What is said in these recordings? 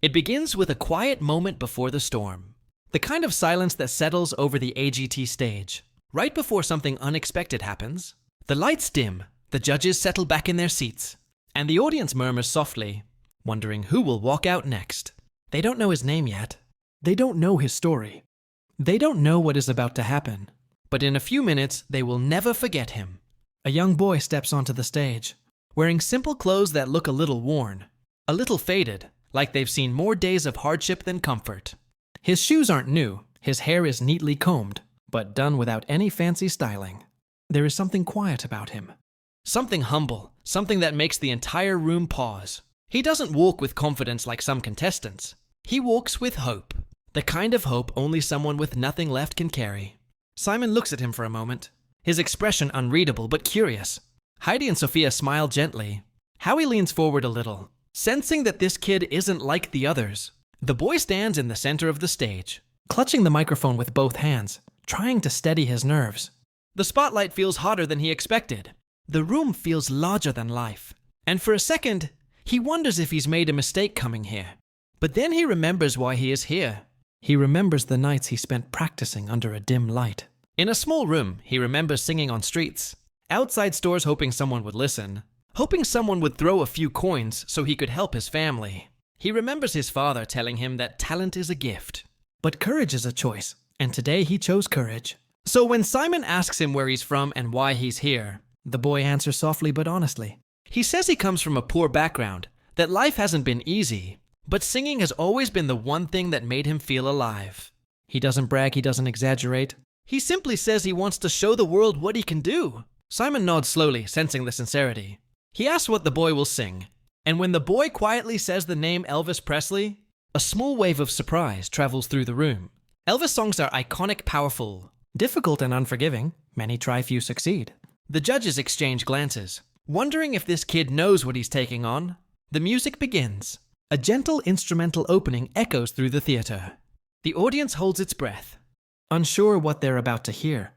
It begins with a quiet moment before the storm. The kind of silence that settles over the AGT stage. Right before something unexpected happens, the lights dim, the judges settle back in their seats, and the audience murmurs softly, wondering who will walk out next. They don't know his name yet. They don't know his story. They don't know what is about to happen. But in a few minutes, they will never forget him. A young boy steps onto the stage, wearing simple clothes that look a little worn, a little faded, like they've seen more days of hardship than comfort. His shoes aren't new, his hair is neatly combed, but done without any fancy styling. There is something quiet about him. Something humble, something that makes the entire room pause. He doesn't walk with confidence like some contestants. He walks with hope. The kind of hope only someone with nothing left can carry. Simon looks at him for a moment, his expression unreadable but curious. Heidi and Sophia smile gently. Howie leans forward a little, sensing that this kid isn't like the others. The boy stands in the center of the stage, clutching the microphone with both hands, trying to steady his nerves. The spotlight feels hotter than he expected. The room feels larger than life. And for a second, he wonders if he's made a mistake coming here. But then he remembers why he is here. He remembers the nights he spent practicing under a dim light. In a small room, he remembers singing on streets, outside stores hoping someone would listen, hoping someone would throw a few coins so he could help his family. He remembers his father telling him that talent is a gift. But courage is a choice, and today he chose courage. So when Simon asks him where he's from and why he's here, the boy answers softly but honestly. He says he comes from a poor background, that life hasn't been easy, but singing has always been the one thing that made him feel alive. He doesn't brag, he doesn't exaggerate. He simply says he wants to show the world what he can do. Simon nods slowly, sensing the sincerity. He asks what the boy will sing, and when the boy quietly says the name Elvis Presley, a small wave of surprise travels through the room. Elvis songs are iconic, powerful, difficult and unforgiving. Many try, few succeed. The judges exchange glances, wondering if this kid knows what he's taking on. The music begins. A gentle instrumental opening echoes through the theater. The audience holds its breath, unsure what they're about to hear.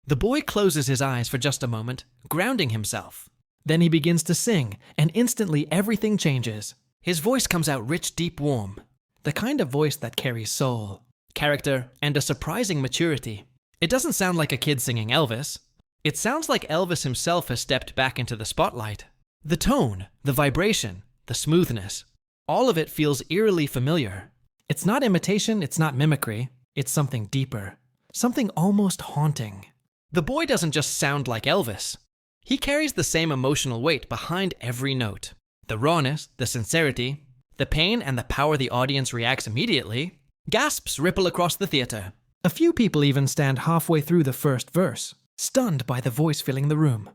The boy closes his eyes for just a moment, grounding himself. Then he begins to sing, and instantly everything changes. His voice comes out rich, deep, warm. The kind of voice that carries soul, character, and a surprising maturity. It doesn't sound like a kid singing Elvis. It sounds like Elvis himself has stepped back into the spotlight. The tone, the vibration, the smoothness, all of it feels eerily familiar. It's not imitation, it's not mimicry. It's something deeper, something almost haunting. The boy doesn't just sound like Elvis. He carries the same emotional weight behind every note. The rawness, the sincerity, the pain and the power the audience reacts immediately. Gasps ripple across the theater. A few people even stand halfway through the first verse, stunned by the voice filling the room.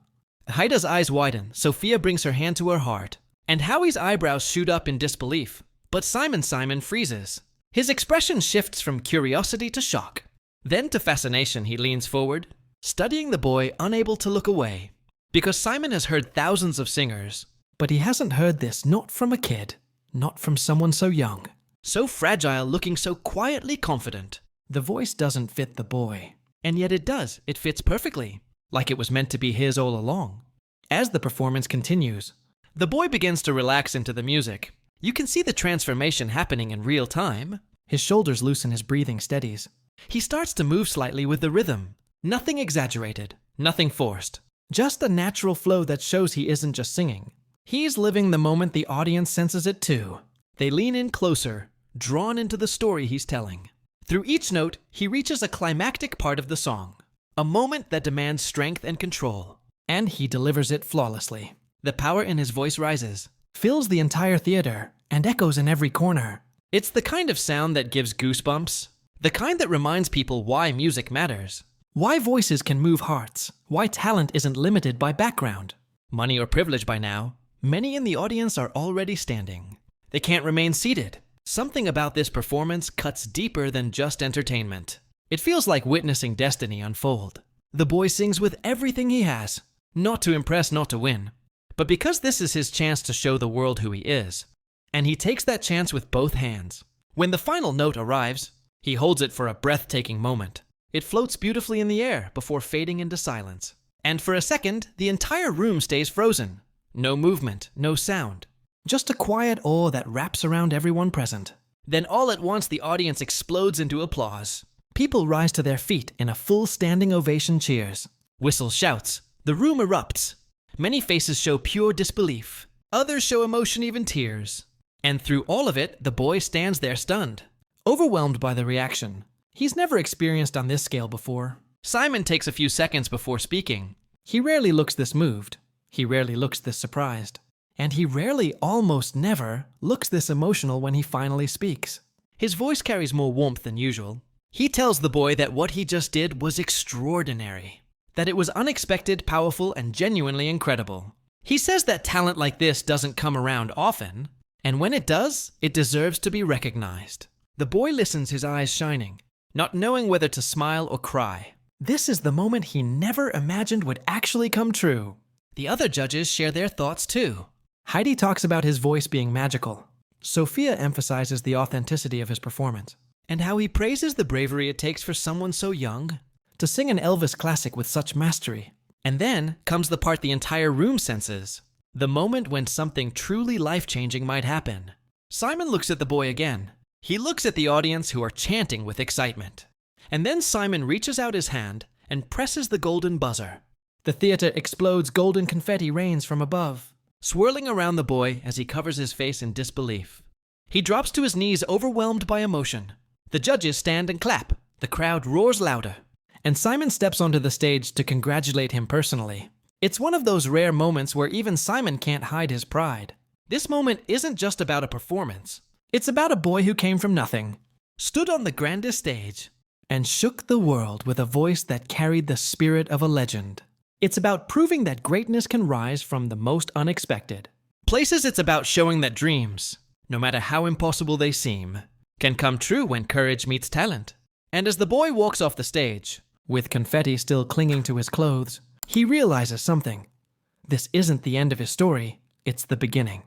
Haida's eyes widen, Sophia brings her hand to her heart, and Howie's eyebrows shoot up in disbelief. But Simon freezes. His expression shifts from curiosity to shock. Then to fascination, he leans forward, studying the boy, unable to look away. Because Simon has heard thousands of singers, but he hasn't heard this not from a kid, not from someone so young, so fragile, looking so quietly confident. The voice doesn't fit the boy, and yet it does. It fits perfectly, like it was meant to be his all along. As the performance continues, the boy begins to relax into the music. You can see the transformation happening in real time. His shoulders loosen, his breathing steadies. He starts to move slightly with the rhythm. Nothing exaggerated, nothing forced. Just a natural flow that shows he isn't just singing. He's living the moment. The audience senses it too. They lean in closer, drawn into the story he's telling. Through each note, he reaches a climactic part of the song. A moment that demands strength and control. And he delivers it flawlessly. The power in his voice rises, fills the entire theater, and echoes in every corner. It's the kind of sound that gives goosebumps. The kind that reminds people why music matters. Why voices can move hearts. Why talent isn't limited by background, money, or privilege by now. Many in the audience are already standing. They can't remain seated. Something about this performance cuts deeper than just entertainment. It feels like witnessing destiny unfold. The boy sings with everything he has, not to impress, not to win, but because this is his chance to show the world who he is. And he takes that chance with both hands. When the final note arrives, he holds it for a breathtaking moment. It floats beautifully in the air before fading into silence. And for a second, the entire room stays frozen. No movement, no sound. Just a quiet awe that wraps around everyone present. Then all at once the audience explodes into applause. People rise to their feet in a full standing ovation cheers. Whistle shouts. The room erupts. Many faces show pure disbelief. Others show emotion, even tears. And through all of it, the boy stands there stunned, overwhelmed by the reaction. He's never experienced on this scale before. Simon takes a few seconds before speaking. He rarely looks this moved. He rarely looks this surprised. And he rarely, almost never, looks this emotional when he finally speaks. His voice carries more warmth than usual. He tells the boy that what he just did was extraordinary. That it was unexpected, powerful, and genuinely incredible. He says that talent like this doesn't come around often, and when it does, it deserves to be recognized. The boy listens, his eyes shining, not knowing whether to smile or cry. This is the moment he never imagined would actually come true. The other judges share their thoughts too. Heidi talks about his voice being magical. Sophia emphasizes the authenticity of his performance, and how he praises the bravery it takes for someone so young to sing an Elvis classic with such mastery. And then comes the part the entire room senses, the moment when something truly life-changing might happen. Simon looks at the boy again. He looks at the audience who are chanting with excitement. And then Simon reaches out his hand and presses the golden buzzer. The theater explodes, golden confetti rains from above, swirling around the boy as he covers his face in disbelief. He drops to his knees, overwhelmed by emotion. The judges stand and clap. The crowd roars louder. And Simon steps onto the stage to congratulate him personally. It's one of those rare moments where even Simon can't hide his pride. This moment isn't just about a performance. It's about a boy who came from nothing, stood on the grandest stage, and shook the world with a voice that carried the spirit of a legend. It's about proving that greatness can rise from the most unexpected. Places, it's about showing that dreams, no matter how impossible they seem, can come true when courage meets talent. And as the boy walks off the stage, with confetti still clinging to his clothes, he realizes something. This isn't the end of his story, it's the beginning.